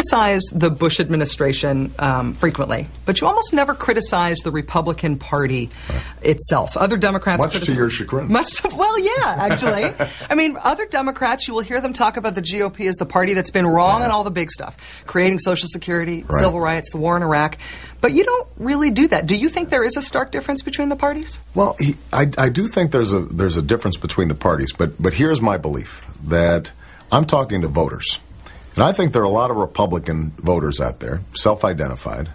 criticize the Bush administration frequently, but you almost never criticize the Republican Party itself. Other Democrats... Much to your chagrin. Well, yeah, actually. I mean, other Democrats, you will hear them talk about the GOP as the party that's been wrong on all the big stuff, creating Social Security, civil rights, the war in Iraq. But you don't really do that. Do you think there is a stark difference between the parties? Well, I do think there's a difference between the parties, but here's my belief, that I'm talking to voters. And I think there are a lot of Republican voters out there, self-identified,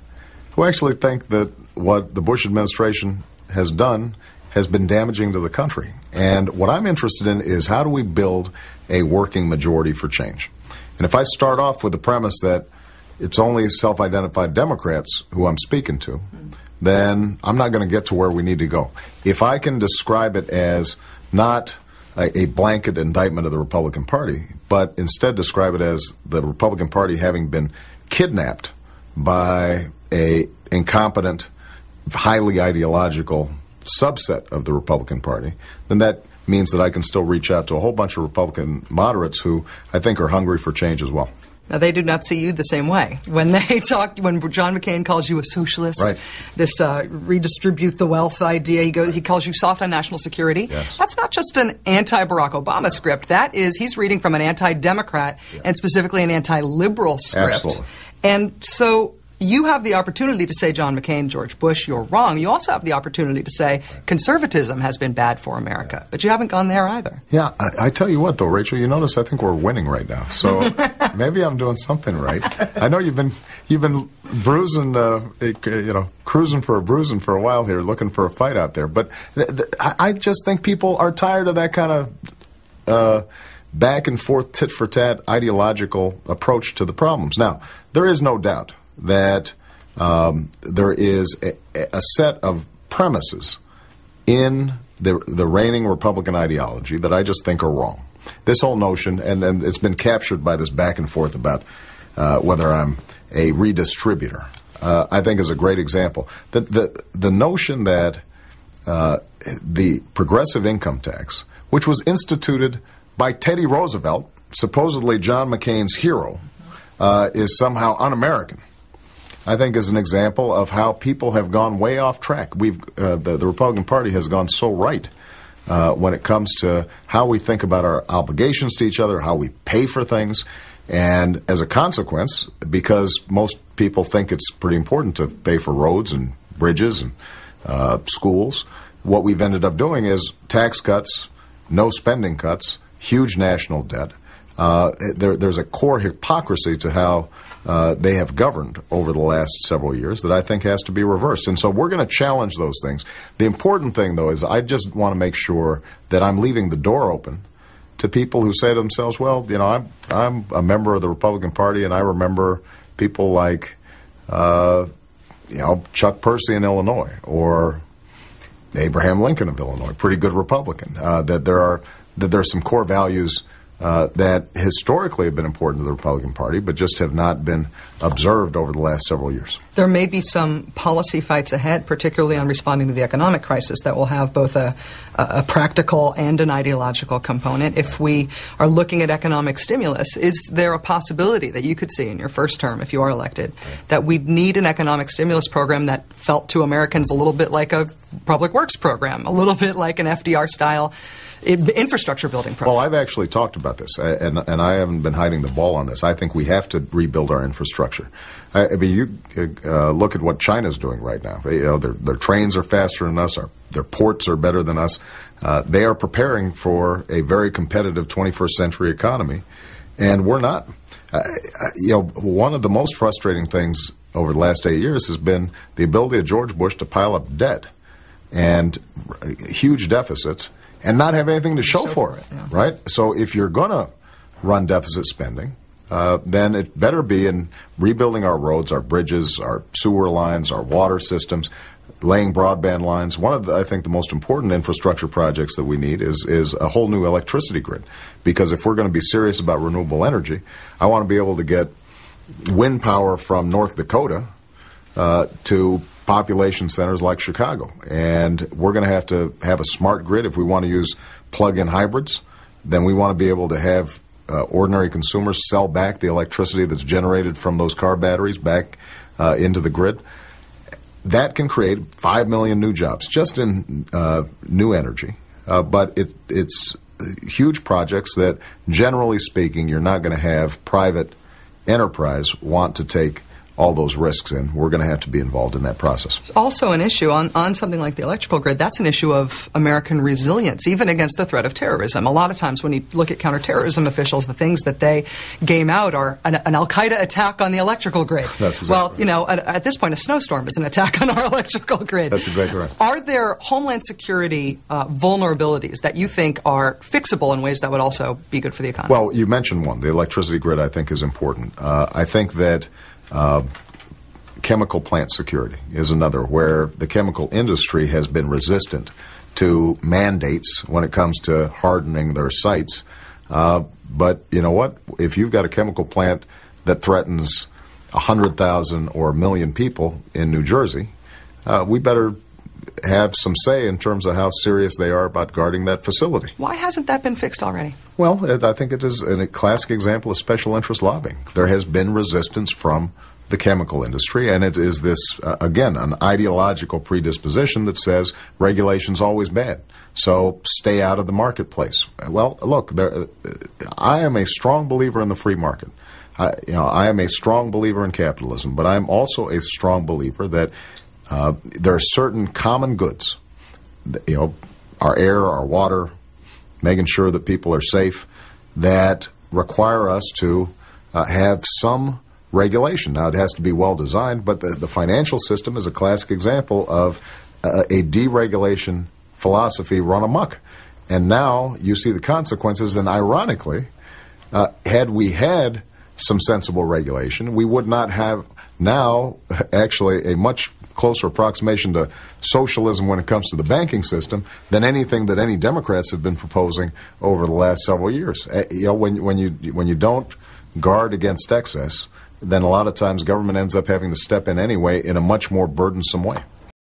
who actually think that what the Bush administration has done has been damaging to the country. And what I'm interested in is, how do we build a working majority for change? And if I start off with the premise that it's only self-identified Democrats who I'm speaking to, then I'm not going to get to where we need to go. If I can describe it as not a blanket indictment of the Republican Party, but instead describe it as the Republican Party having been kidnapped by a incompetent, highly ideological subset of the Republican Party, then that means that I can still reach out to a whole bunch of Republican moderates who I think are hungry for change as well. Now, they do not see you the same way. When they talk, when John McCain calls you a socialist, this redistribute the wealth idea, he calls you soft on national security. Yes. That's not just an anti-Barack Obama script. That is, he's reading from an anti-Democrat and specifically an anti-liberal script. Absolutely. And so you have the opportunity to say, John McCain, George Bush, you're wrong. You also have the opportunity to say conservatism has been bad for America. But you haven't gone there either. Yeah, I tell you what, though, Rachel, you notice I think we're winning right now. So maybe I'm doing something right. I know you've been bruising, cruising for a bruising for a while here, looking for a fight out there. But I just think people are tired of that kind of back and forth, tit for tat ideological approach to the problems. Now, there is no doubt that there is a set of premises in the reigning Republican ideology that I just think are wrong. This whole notion, and it's been captured by this back and forth about whether I'm a redistributor, I think is a great example. The notion that the progressive income tax, which was instituted by Teddy Roosevelt, supposedly John McCain's hero, is somehow un-American, I think is an example of how people have gone way off track. The Republican Party has gone so right when it comes to how we think about our obligations to each other, how we pay for things, and as a consequence, because most people think it's pretty important to pay for roads and bridges and schools, what we've ended up doing is tax cuts, no spending cuts, huge national debt. There's a core hypocrisy to how they have governed over the last several years that I think has to be reversed. And so we're going to challenge those things. The important thing, though, is I just want to make sure that I'm leaving the door open to people who say to themselves, well, I'm a member of the Republican Party, and I remember people like, Chuck Percy in Illinois, or Abraham Lincoln of Illinois, pretty good Republican, that there are some core values that historically have been important to the Republican Party, but just have not been observed over the last several years. There may be some policy fights ahead, particularly on responding to the economic crisis, that will have both a practical and an ideological component. If we are looking at economic stimulus, is there a possibility that you could see in your first term, if you are elected, that we need an economic stimulus program that felt to Americans a little bit like a public works program, a little bit like an FDR-style infrastructure building program? Well, I've actually talked about this, and I haven't been hiding the ball on this. I think we have to rebuild our infrastructure. I mean, you look at what China's doing right now. Their trains are faster than us. Their ports are better than us. They are preparing for a very competitive 21st century economy, and we're not. One of the most frustrating things over the last 8 years has been the ability of George Bush to pile up debt and huge deficits and not have anything to show for it, right? So if you're going to run deficit spending, then it better be in rebuilding our roads, our bridges, our sewer lines, our water systems, laying broadband lines. One of I think the most important infrastructure projects that we need is a whole new electricity grid. Because if we're going to be serious about renewable energy, I want to be able to get wind power from North Dakota to population centers like Chicago. And we're going to have a smart grid. If we want to use plug-in hybrids, then we want to be able to have ordinary consumers sell back the electricity that's generated from those car batteries back into the grid. That can create 5 million new jobs just in new energy. But it's huge projects that, generally speaking, you're not going to have private enterprise want to take all those risks in. We're going to have to be involved in that process. Also an issue on something like the electrical grid, that's an issue of American resilience, even against the threat of terrorism. A lot of times when you look at counterterrorism officials, the things that they game out are an Al-Qaeda attack on the electrical grid. That's exactly well, right. You know, at this point, a snowstorm is an attack on our electrical grid. That's exactly right. Are there Homeland Security vulnerabilities that you think are fixable in ways that would also be good for the economy? Well, you mentioned one. The electricity grid, I think, is important. I think that chemical plant security is another, where the chemical industry has been resistant to mandates when it comes to hardening their sites. But you know what? If you've got a chemical plant that threatens 100,000 or 1 million people in New Jersey, we better have some say in terms of how serious they are about guarding that facility. Why hasn't that been fixed already? Well, I think it is a classic example of special interest lobbying. There has been resistance from the chemical industry, and it is this, again, an ideological predisposition that says regulation's always bad, so stay out of the marketplace. Well, look, I am a strong believer in the free market. I am a strong believer in capitalism, but I'm also a strong believer that there are certain common goods, our air, our water, making sure that people are safe, that require us to have some regulation. Now, it has to be well designed, but the financial system is a classic example of a deregulation philosophy run amok. And now you see the consequences, and ironically, had we had some sensible regulation, we would not have now actually a much closer approximation to socialism when it comes to the banking system than anything that any Democrats have been proposing over the last several years. When you don't guard against excess, then a lot of times government ends up having to step in anyway in a much more burdensome way.